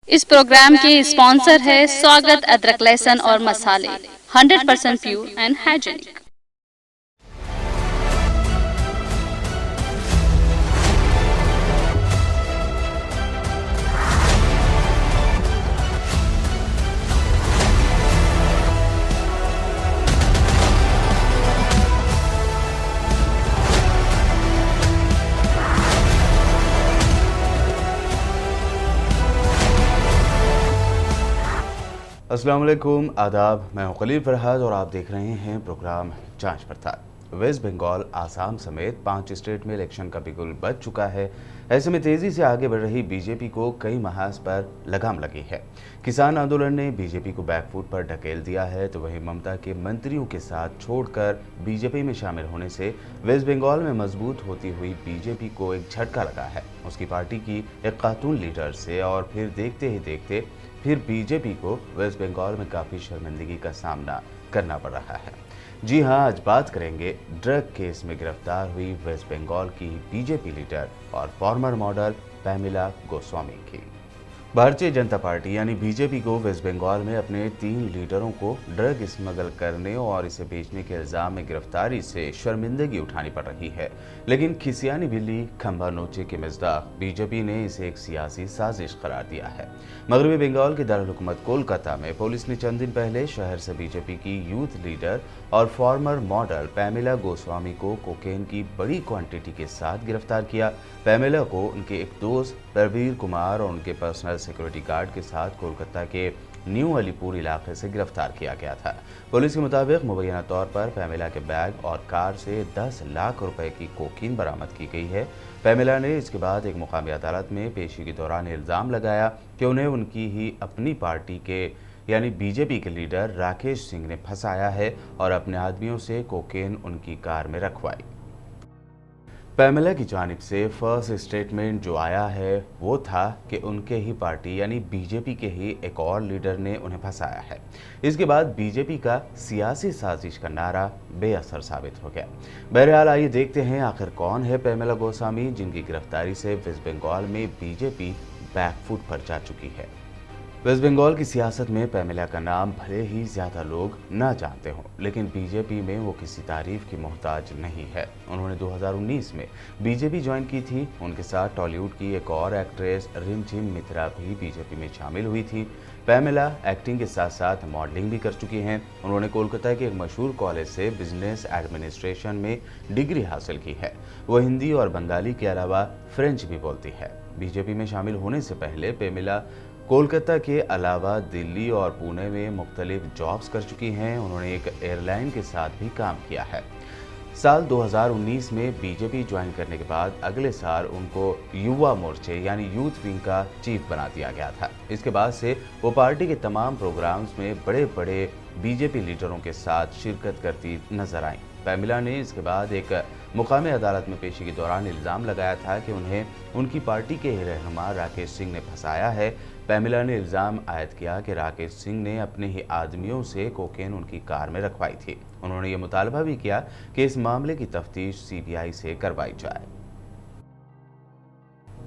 इस प्रोग्राम के स्पॉन्सर है स्वागत अदरक लहसुन और मसाले 100% प्योर एंड हाइजीनिक। अस्सलाम वालेकुम, आदाब। मैं हूं खलील फरहाद और आप देख रहे हैं प्रोग्राम जांच पड़ताल। वेस्ट बंगाल, आसाम समेत 5 स्टेट में इलेक्शन का बिगुल बज चुका है। ऐसे में तेजी से आगे बढ़ रही बीजेपी को कई महाज पर लगाम लगी है। किसान आंदोलन ने बीजेपी को बैकफुट पर ढकेल दिया है, तो वहीं ममता के मंत्रियों के साथ छोड़कर बीजेपी में शामिल होने से वेस्ट बंगाल में मजबूत होती हुई बीजेपी को एक झटका लगा है उसकी पार्टी की एक खातून लीडर से। और फिर देखते ही देखते फिर बीजेपी को वेस्ट बंगाल में काफ़ी शर्मिंदगी का सामना करना पड़ रहा है। जी हां, आज बात करेंगे ड्रग केस में गिरफ्तार हुई वेस्ट बंगाल की बीजेपी लीडर और फॉर्मर मॉडल पैमिला गोस्वामी की। भारतीय जनता पार्टी यानी बीजेपी को वेस्ट बंगाल में अपने 3 लीडरों को ड्रग स्मगल करने और इसे बेचने के इल्जाम में गिरफ्तारी से शर्मिंदगी उठानी पड़ रही है। लेकिन खिसियानी बिल्ली खंभा नोचे के मिज़दाक बीजेपी ने इसे एक सियासी साजिश करार दिया है। मगरबी बंगाल के दारुल-हुकूमत कोलकाता में पुलिस ने चंद दिन पहले शहर से बीजेपी की यूथ लीडर और फॉर्मर मॉडल पैमिला गोस्वामी को कोकेन की बड़ी क्वांटिटी के साथ गिरफ्तार किया। पैमिला को उनके एक दोस्त प्रवीर कुमार और उनके पर्सनल सिक्योरिटी गार्ड के साथ कोलकाता के न्यू अलीपुर इलाके से गिरफ्तार किया गया था। पुलिस के मुताबिक मुबैना तौर पर पैमिला के बैग और कार से 10 लाख रुपए की कोकीन बरामद की गई है। पैमिला ने इसके बाद एक मुकामी अदालत में पेशी के दौरान इल्ज़ाम लगाया कि उन्हें उनकी ही अपनी पार्टी के यानी बीजेपी के लीडर राकेश सिंह ने फंसाया है और अपने आदमियों से कोकेन उनकी कार में रखवाई। पैमिला की जानिब से फर्स्ट स्टेटमेंट जो आया है वो था कि उनके ही पार्टी यानी बीजेपी के ही एक और लीडर ने उन्हें फंसाया है। इसके बाद बीजेपी का सियासी साजिश का नारा बेअसर साबित हो गया। बहरहाल आइए देखते हैं आखिर कौन है पैमिला गोस्वामी जिनकी गिरफ्तारी से वेस्ट बंगाल में बीजेपी बैकफुट पर जा चुकी है। वेस्ट बंगाल की सियासत में पैमिला का नाम भले ही ज़्यादा लोग न जानते हों, लेकिन बीजेपी में वो किसी तारीफ की मोहताज नहीं है। उन्होंने 2019 में बीजेपी ज्वाइन की थी। उनके साथ टॉलीवुड की एक और एक्ट्रेस रिमझिम मित्रा भी बीजेपी में शामिल हुई थी। पैमिला एक्टिंग के साथ साथ मॉडलिंग भी कर चुकी हैं। उन्होंने कोलकाता के एक मशहूर कॉलेज से बिजनेस एडमिनिस्ट्रेशन में डिग्री हासिल की है। वो हिंदी और बंगाली के अलावा फ्रेंच भी बोलती है। बीजेपी में शामिल होने से पहले पैमिला कोलकाता के अलावा दिल्ली और पुणे में मुख्तलिफ जॉब्स कर चुकी हैं। उन्होंने एक एयरलाइन के साथ भी काम किया है। साल 2019 में बीजेपी ज्वाइन करने के बाद अगले साल उनको युवा मोर्चे यानी यूथ विंग का चीफ बना दिया गया था। इसके बाद से वो पार्टी के तमाम प्रोग्राम्स में बड़े बड़े बीजेपी लीडरों के साथ शिरकत करती नजर आईं। पैमिला ने इसके बाद एक मुकामी अदालत में पेशी के दौरान इल्ज़ाम लगाया था कि उन्हें उनकी पार्टी के रहनुमा राकेश सिंह ने फंसाया है। पैमिला ने इल्ज़ाम आयद किया कि राकेश सिंह ने अपने ही आदमियों से कोकेन उनकी कार में रखवाई थी। उन्होंने ये मुतालबा भी किया कि इस मामले की तफ्तीश सीबीआई से करवाई जाए।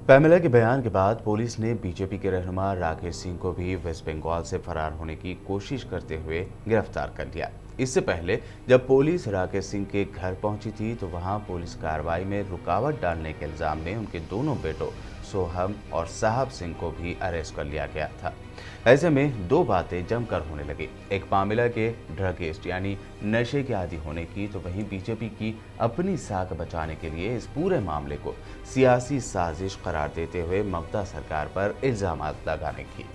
पैमिला के बयान के बाद पुलिस ने बीजेपी के रहनुमा राकेश सिंह को भी वेस्ट बंगाल से फरार होने की कोशिश करते हुए गिरफ्तार कर लिया। इससे पहले जब पुलिस राकेश सिंह के घर पहुंची थी तो वहां पुलिस कार्रवाई में रुकावट डालने के इल्जाम में उनके दोनों बेटों सोहम और साहब सिंह को भी अरेस्ट कर लिया गया था। ऐसे में दो बातें जमकर होने लगी। एक पैमिला के ड्रगिस्ट यानी नशे के आदी होने की, तो वहीं बीजेपी की अपनी साख बचाने के लिए इस पूरे मामले को सियासी साजिश करार देते हुए ममता सरकार पर इल्जाम लगाने की।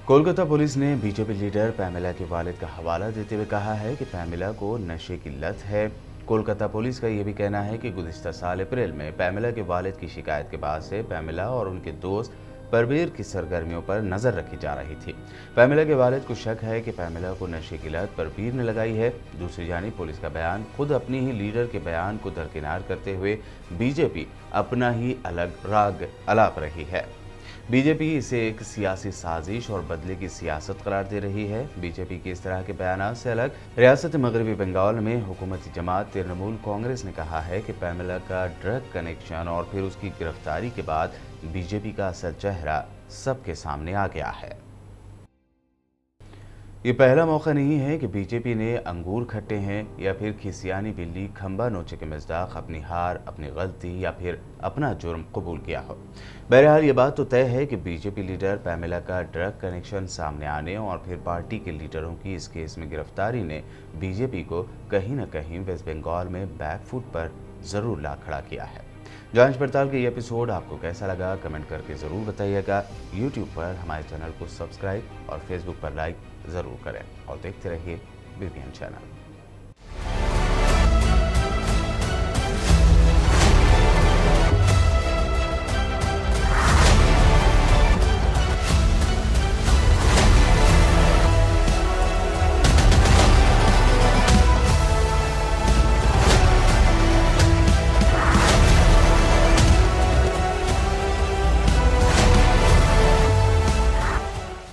कोलकाता पुलिस ने बीजेपी लीडर पैमिला के वालिद का हवाला देते हुए कहा है कि पैमिला को नशे की लत है। कोलकाता पुलिस का यह भी कहना है कि गुज़िश्ता साल अप्रैल में पैमिला के वालिद की शिकायत के बाद से पैमिला और उनके दोस्त प्रवीर की सरगर्मियों पर नजर रखी जा रही थी। पैमिला के वालिद को शक है कि पैमिला को नशे की लत प्रवीर ने लगाई है। दूसरी जानिब पुलिस का बयान खुद अपनी ही लीडर के बयान को दरकिनार करते हुए बीजेपी अपना ही अलग राग अलाप रही है। बीजेपी इसे एक सियासी साजिश और बदले की सियासत करार दे रही है। बीजेपी के इस तरह के बयान से अलग रियासत मगरबी बंगाल में हुकूमती जमात तृणमूल कांग्रेस ने कहा है कि पैमिला का ड्रग कनेक्शन और फिर उसकी गिरफ्तारी के बाद बीजेपी का असल चेहरा सबके सामने आ गया है। ये पहला मौका नहीं है कि बीजेपी ने अंगूर खट्टे हैं या फिर खिसियानी बिल्ली खंबा नोचे के मज़दाक अपनी हार, अपनी गलती या फिर अपना जुर्म कबूल किया हो। बहरहाल ये बात तो तय है कि बीजेपी लीडर पैमेला का ड्रग कनेक्शन सामने आने और फिर पार्टी के लीडरों की इस केस में गिरफ्तारी ने बीजेपी को कहीं न कहीं वेस्ट बंगाल में बैकफुट पर ज़रूर ला खड़ा किया है। जांच पड़ताल के ये एपिसोड आपको कैसा लगा कमेंट करके ज़रूर बताइएगा। यूट्यूब पर हमारे चैनल को सब्सक्राइब और फेसबुक पर लाइक ज़रूर करें और देखते रहिए BBN चैनल।